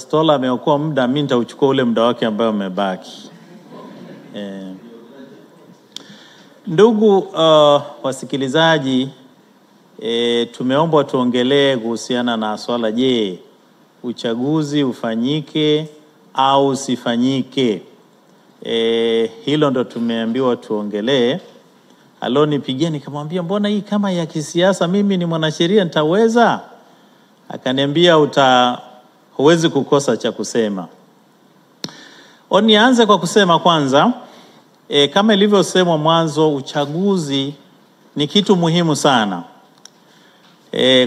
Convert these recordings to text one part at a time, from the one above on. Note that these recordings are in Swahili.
Stola ameokoa muda, mimi nitauchukua ule muda wake ambao umebaki. Ndugu wasikilizaji, tumeomba tuongelee kuhusiana na swala, je, uchaguzi ufanyike au usifanyike? Hilo ndo tumeambiwa tuongelee. Alonipigia nikamwambia, mbona hii kama ya kisiasa, mimi ni mwanasheria nitaweza? Akaniambia huwezi kukosa cha kusema. Nianze kwa kusema kwanza, kama ilivyosemwa mwanzo, uchaguzi ni kitu muhimu sana.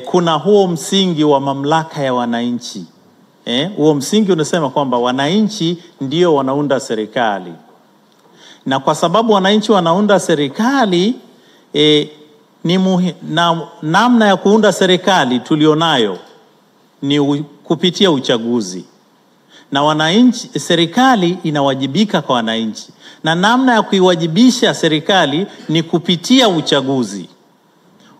Kuna huo msingi wa mamlaka ya wananchi. Huo msingi unasema kwamba wananchi ndio wanaunda serikali. Na kwa sababu wananchi wanaunda serikali, namna ya kuunda serikali tulionayo ni kupitia uchaguzi. Na wananchi, serikali inawajibika kwa wananchi. Na namna ya kuiwajibisha serikali ni kupitia uchaguzi.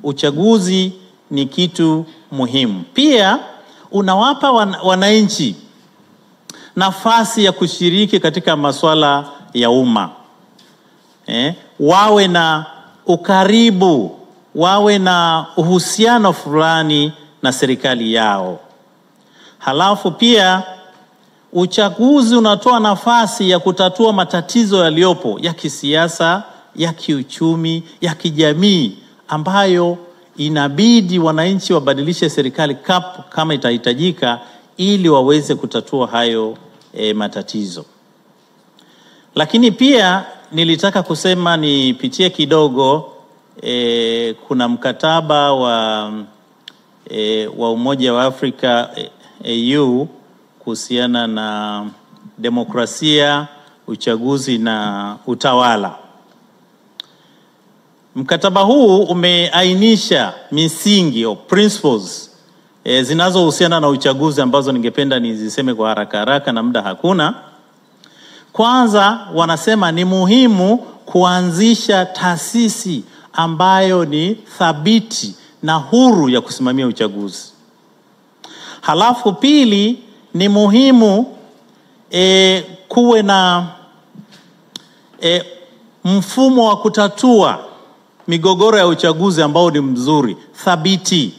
Uchaguzi ni kitu muhimu. Pia unawapa wananchi nafasi ya kushiriki katika masuala ya umma. Wawe na ukaribu, wawe na uhusiano fulani na serikali yao. Halafu pia uchaguzi unatoa nafasi ya kutatua matatizo yaliyopo ya kisiasa, ya kiuchumi, ya kijamii, ambayo inabidi wananchi wabadilishe serikali kama itahitajika ili waweze kutatua hayo matatizo. Lakini pia nilitaka kusema, nipitie kidogo, kuna mkataba wa Umoja wa Afrika AU kuhusiana na demokrasia, uchaguzi na utawala. Mkataba huu umeainisha misingi au principles zinazohusiana na uchaguzi, ambazo ningependa niziseme kwa haraka na muda hakuna. Kwanza wanasema ni muhimu kuanzisha taasisi ambayo ni thabiti na huru ya kusimamia uchaguzi. Halafu pili, ni muhimu kuwe na mfumo wa kutatua migogoro ya uchaguzi ambao ni mzuri, thabiti.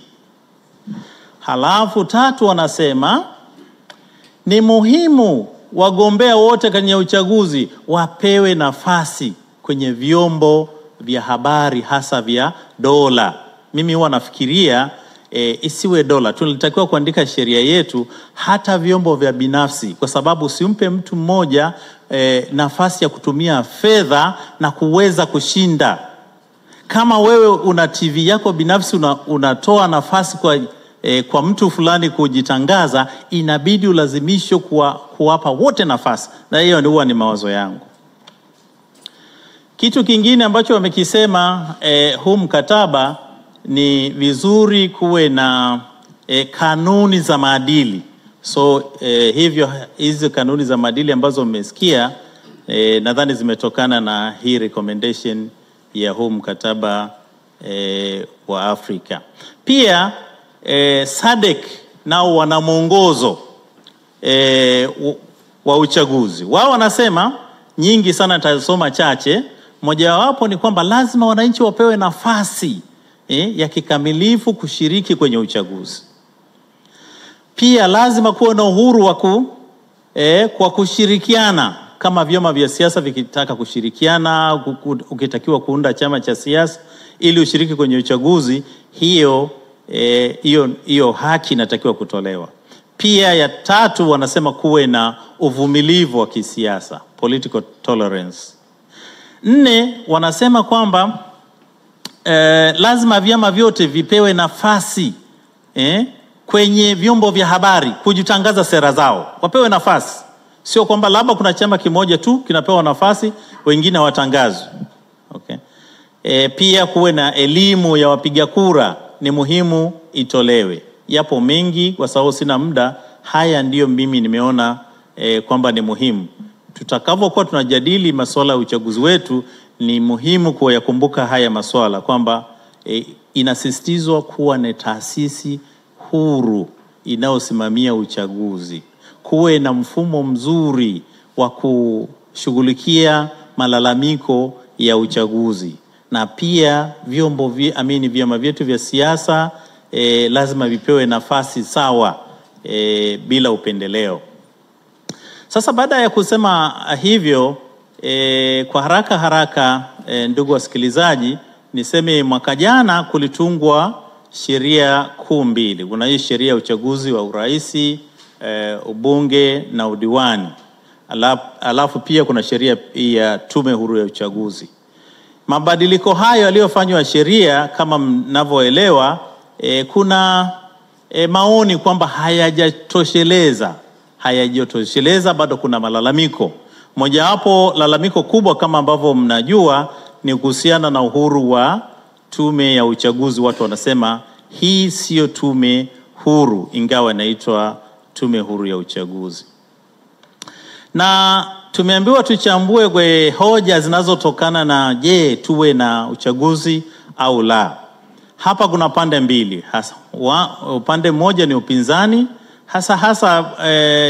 Halafu tatu, wanasema ni muhimu wagombea wote kwenye uchaguzi wapewe nafasi kwenye vyombo vya habari, hasa vya dola. Mimi huwa nafikiria isiwe dola. Tunatakiwa kuandika sheria yetu hata vyombo vya binafsi, kwa sababu usimpe mtu mmoja nafasi ya kutumia fedha na kuweza kushinda. Kama wewe una TV yako binafsi, unatoa nafasi kwa mtu fulani kujitangaza, inabidi ulazimishwe kuwapa wote nafasi. Na hiyo huwa ni mawazo yangu. Kitu kingine ambacho wamekisema, huu mkataba ni vizuri kuwe na kanuni za maadili. Hivyo hizi kanuni za maadili ambazo mmesikia, nadhani zimetokana na hii recommendation ya huu mkataba wa Afrika. Pia SADC nao wana mwongozo wa uchaguzi. Wao wanasema nyingi sana, nitasoma chache. Mojawapo ni kwamba lazima wananchi wapewe nafasi ya kikamilifu kushiriki kwenye uchaguzi. Pia lazima kuwe na uhuru kwa kushirikiana, kama vyama vya siasa vikitaka kushirikiana, ukitakiwa kuunda chama cha siasa ili ushiriki kwenye uchaguzi, hiyo haki inatakiwa kutolewa. Pia ya tatu, wanasema kuwe na uvumilivu wa kisiasa, political tolerance. 4, wanasema kwamba lazima vyama vyote vipewe nafasi kwenye vyombo vya habari kujitangaza sera zao. Wapewe nafasi. Sio kwamba labda kuna chama kimoja tu kinapewa nafasi, wengine hawatangazwi. Okay. Pia kuwe na elimu ya wapiga kura, ni muhimu itolewe. Yapo mengi, kwa sababu sina muda. Haya ndiyo mimi nimeona kwamba ni muhimu. Tutakavyokuwa tunajadili masuala ya uchaguzi wetu, ni muhimu kuyakumbuka haya masuala, kwamba inasisitizwa kuwa na taasisi huru inayosimamia uchaguzi. kuwe na mfumo mzuri wa kushughulikia malalamiko ya uchaguzi, na pia vyama vyetu vya siasa lazima vipewe nafasi sawa bila upendeleo. Sasa baada ya kusema hivyo, kwa haraka ndugu wasikilizaji, niseme mwaka jana kulitungwa sheria kuu mbili. Kuna hii sheria ya uchaguzi wa uraisi, ubunge na udiwani. Alafu pia kuna sheria ya tume huru ya uchaguzi. Mabadiliko hayo yaliyofanywa sheria, kama mnavyoelewa, kuna maoni kwamba hayajatosheleza, bado kuna malalamiko. Mojawapo lalamiko kubwa kama ambavyo mnajua ni kuhusiana na uhuru wa tume ya uchaguzi. Watu wanasema hii sio tume huru, ingawa inaitwa tume huru ya uchaguzi. Na tumeambiwa tuchambue kwa hoja zinazotokana na je, tuwe na uchaguzi au la. Hapa kuna pande mbili hasa. Upande mmoja ni upinzani, hasa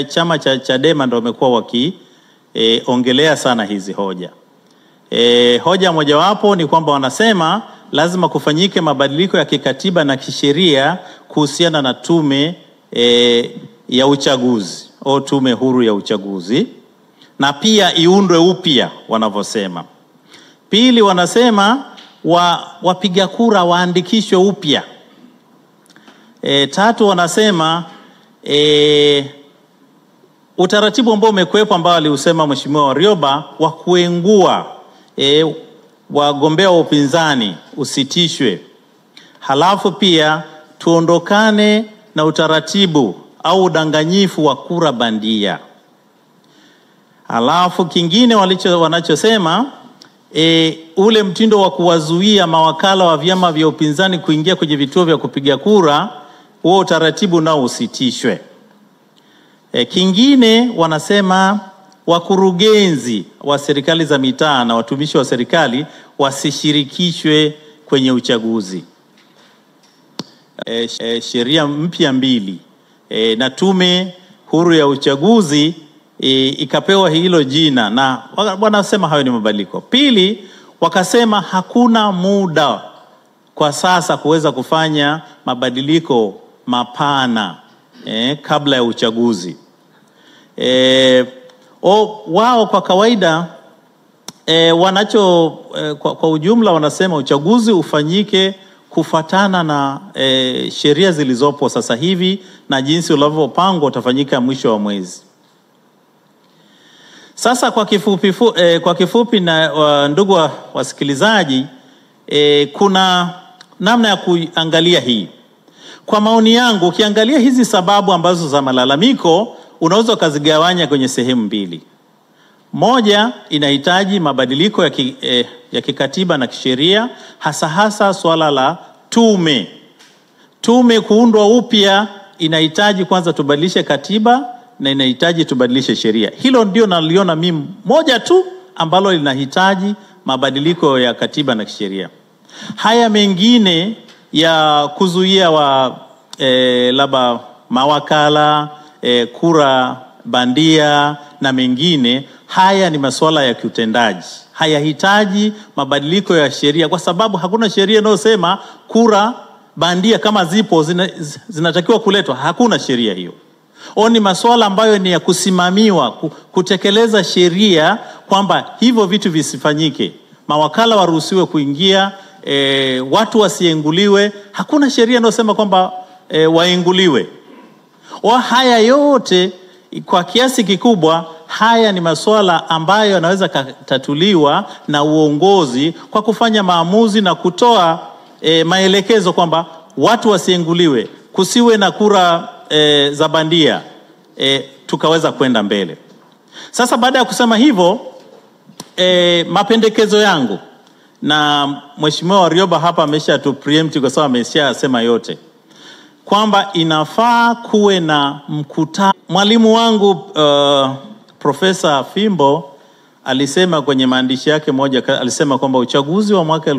chama cha Chadema ndio wamekuwa wakiongelea sana hizi hoja. Hoja mojawapo ni kwamba wanasema lazima kufanyike mabadiliko ya kikatiba na kisheria kuhusiana na tume ya uchaguzi au tume huru ya uchaguzi, na pia iundwe upya wanavyosema. Pili, wanasema wapiga kura waandikishwe upya. Tatu, wanasema utaratibu ambao umekuwepo ambao aliusema Mheshimiwa Warioba wa kuengua wagombea wa upinzani usitishwe. Halafu pia tuondokane na utaratibu au udanganyifu wa kura bandia. Halafu kingine wanachosema ule mtindo wa kuwazuia mawakala wa vyama vya upinzani kuingia kwenye vituo vya kupiga kura, huo utaratibu nao usitishwe. Kingine wanasema wakurugenzi wa serikali za mitaa na watumishi wa serikali wasishirikishwe kwenye uchaguzi. Sheria mpya mbili na tume huru ya uchaguzi ikapewa hilo jina, na wanasema hayo ni mabadiliko. Pili, wakasema hakuna muda kwa sasa kuweza kufanya mabadiliko mapana kabla ya uchaguzi. Wao kwa kawaida kwa ujumla wanasema uchaguzi ufanyike kufatana na sheria zilizopo sasa hivi, na jinsi ulivyopangwa utafanyika mwisho wa mwezi. Sasa kwa kifupi na ndugu wasikilizaji, kuna namna ya kuangalia hii. Kwa maoni yangu, ukiangalia hizi sababu ambazo za malalamiko, unaweza kuzigawanya kwenye sehemu mbili. Moja, inahitaji mabadiliko ya kikatiba na kisheria, hasa swala la tume kuundwa upya. Inahitaji kwanza tubadilishe katiba na inahitaji tubadilishe sheria. Hilo ndio naliona mimi moja tu ambalo linahitaji mabadiliko ya katiba na kisheria. Haya mengine ya kuzuia labda mawakala, kura bandia na mengine, haya ni masuala ya kiutendaji. Hayahitaji mabadiliko ya sheria, kwa sababu hakuna sheria inayosema kura bandia kama zipo zinatakiwa kuletwa. Hakuna sheria hiyo. Ni masuala ambayo ni ya kusimamiwa, kutekeleza sheria kwamba hivyo vitu visifanyike. Mawakala waruhusiwe kuingia, watu wasienguliwe. Hakuna sheria inayosema kwamba waenguliwe. Haya yote kwa kiasi kikubwa, haya ni masuala ambayo yanaweza kutatuliwa na uongozi kwa kufanya maamuzi na kutoa maelekezo kwamba watu wasienguliwe, kusiwe na kura za bandia, tukaweza kwenda mbele. Sasa baada ya kusema hivyo, mapendekezo yangu, na Mheshimiwa Warioba hapa amesha tu preempt kwa sababu ameshasema yote, kwamba inafaa kuwe na mkutano. Mwalimu wangu Profesa Fimbo alisema kwenye maandishi yake moja, alisema kwamba uchaguzi wa mwaka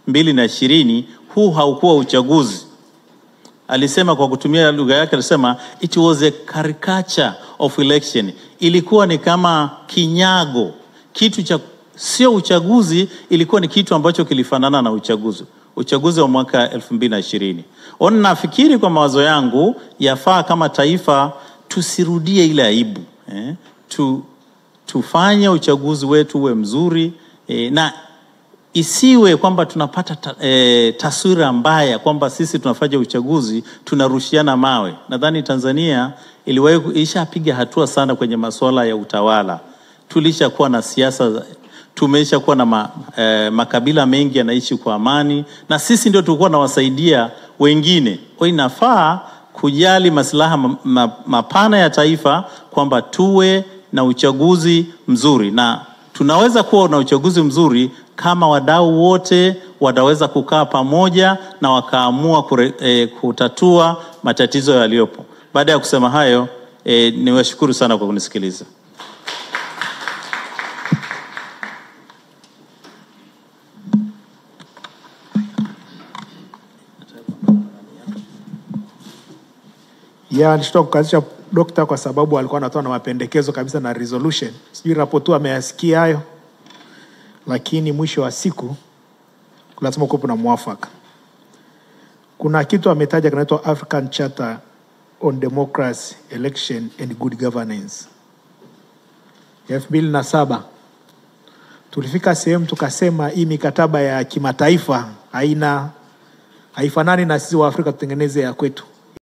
2020 huu haukuwa uchaguzi. alisema kwa kutumia lugha yake, alisema it was a caricature of election. Ilikuwa ni kama kinyago, kitu cha sio uchaguzi, ilikuwa ni kitu ambacho kilifanana na uchaguzi wa mwaka 2020. Nafikiri kwa mawazo yangu yafaa kama taifa tusirudie ile aibu, tufanye uchaguzi wetu uwe mzuri, na isiwe kwamba tunapata taswira mbaya kwamba sisi tunafanya uchaguzi tunarushiana mawe. Nadhani Tanzania ilishapiga hatua sana kwenye masuala ya utawala. Tulishakuwa na siasa, tumeshakuwa na makabila mengi yanaishi kwa amani, na sisi ndio tulikuwa nawasaidia wengine. Kwa inafaa kujali maslaha mapana ya taifa kwamba tuwe na uchaguzi mzuri, na tunaweza kuwa na uchaguzi mzuri kama wadau wote wataweza kukaa pamoja na wakaamua kutatua matatizo yaliyopo. Baada ya kusema hayo, niwashukuru sana kwa kunisikiliza. Nishtoka kukazisha dokta kwa sababu alikuwa anatoa na mapendekezo kabisa na resolution. Sijui raportu ameyasikia hayo, lakini mwisho wa siku lazima kuwe na mwafaka. Kuna kitu ametaja kinaitwa African Charter on Democracy, Election and Good Governance. 2007 tulifika sehemu tukasema hii mikataba ya kimataifa haifanani na sisi wa Afrika tutengeneze ya kwetu.